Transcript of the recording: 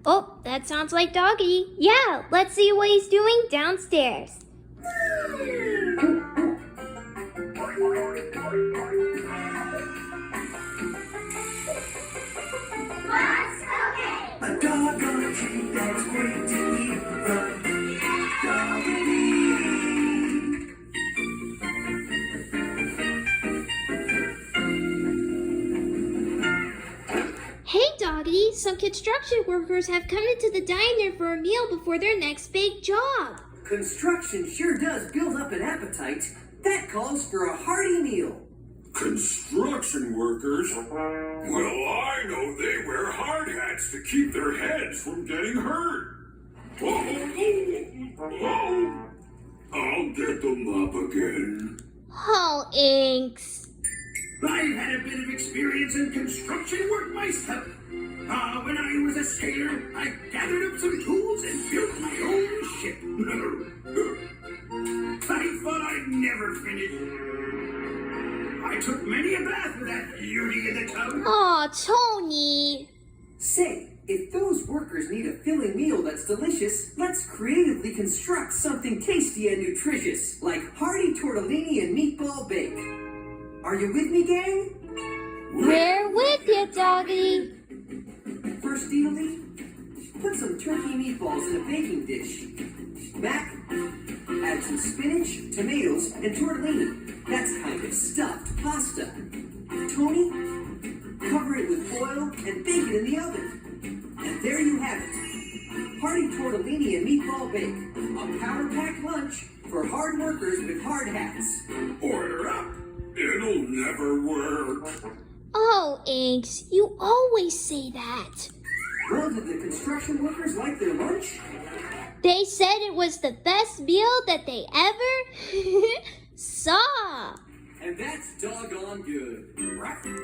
Oh, that sounds like Doggity. Yeah, let's see what he's doing downstairs. A dog on a tree that's great to eat from Doggity. Hey, Doggity, some construction workers have come into the diner for a meal before their next big job. Construction sure does build up an appetite. That calls for a hearty meal. Construction workers? Well, I know they wear hard hats to keep their heads from getting hurt. I'll get them up again. Oh, Inks. I've had a bit of experience in construction work myself. When I was a sailor, I gathered up some tools and built my own ship. I thought I'd never finish. I took many a bath with that beauty in the tub. Aw, Tony. Say, if those workers need a filling meal that's delicious, let's creatively construct something tasty and nutritious, like Hearty Tortellini and Meatball bake. Are you with me, gang? We're with you, Doggity. First, Deedle, put some turkey meatballs in a baking dish. Mac, add some spinach, tomatoes, and tortellini. That's kind of stuffed pasta. Tony, cover it with oil and bake it in the oven. And there you have it. Hearty Tortellini and Meatball bake. A power-packed lunch for hard workers with hard hats. Order up. It'll never work. Oh, Inks, you always say that. Well, did the construction workers like their lunch? They said it was the best meal that they ever saw. And that's doggone good, right?